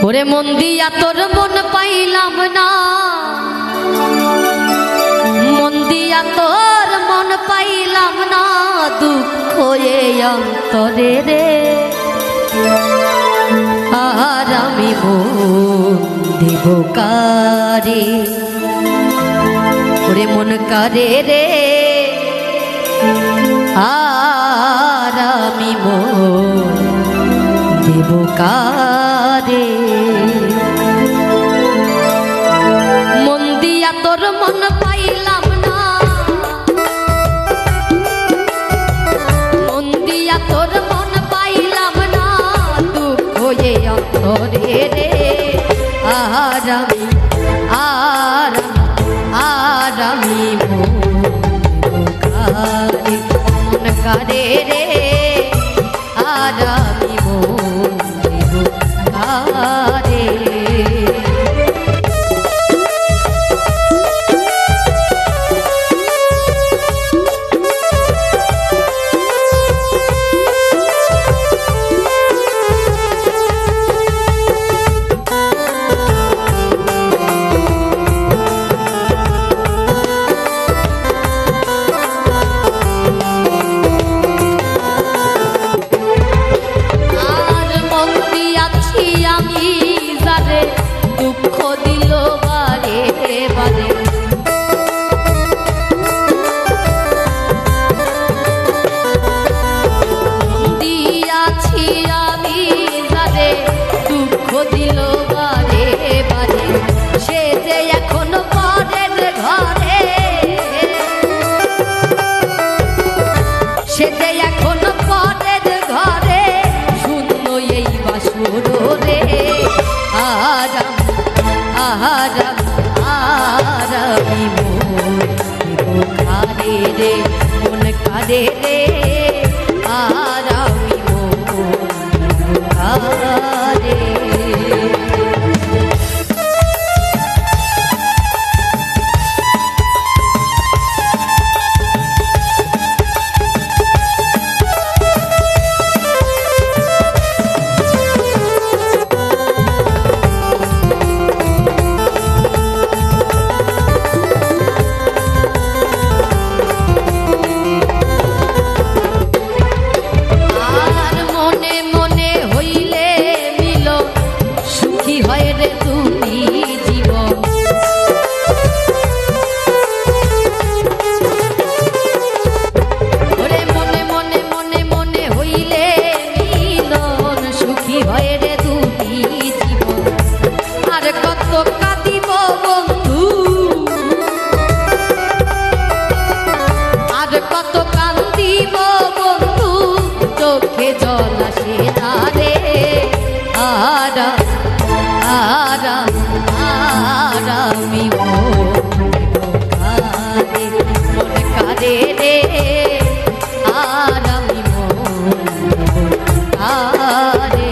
ওরে মন দিয়া তোর মন পাইলাম না, মন দিয়া তোর মন পাইলাম না, দুঃখ এই অন্তরে রে। আর আমি মন দেব কারে, ওরে মন কারে রে। আর আমি মন দেব কারে, মন দিয়া তোর মন পাইলাম না, মন দিয়া তোর মন পাইলাম না, দুঃখ এই অন্তরে রে। আর আমি মন কারে, মন কারে রে। আর আমি মন কারে, দুঃখ দিল বারে বারে, দিয়াছি আমি যারে দুঃখ দিল বারে বারে, সে যে এখন পরের ঘরে, সে যে এখন পরের ঘরে, শূন্য এই বাসুর রে। আর আমি মন কারে রে, মন কারে রে। আর আমি মন কারে, জল আসে না রে। আর আমি মন কারে রে। আর আমি মন কারে,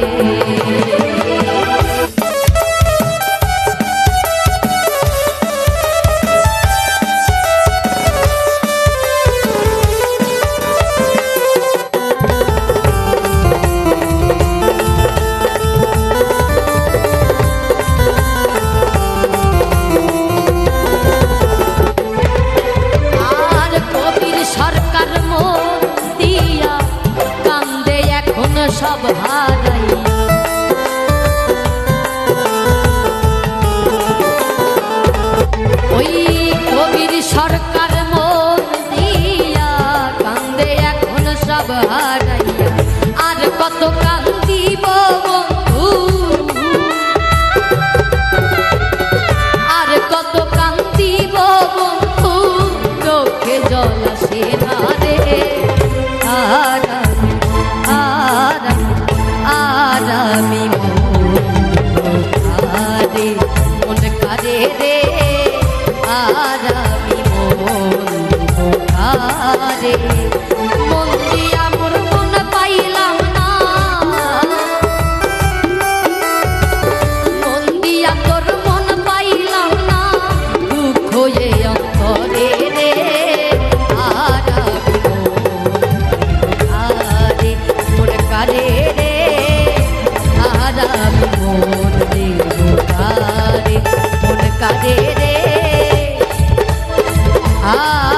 সব হারাইয়া ওই কবির সরকার মন দিয়া কান্দে এখন সব হারাইয়া। আর কত কান্দিব বন্ধু, আর কত কান্দিব বন্ধু, চোখে জল আসে না রে। আর আমি মন কারে রে। আর আমি মন কারে, মন দিয়া মোর মন পাইলাম না, মন দিয়া তোর মন পাইলাম না, দুঃখ এই অন্তরে রে। আর আমি মন কারে রে। আর আমি মন আ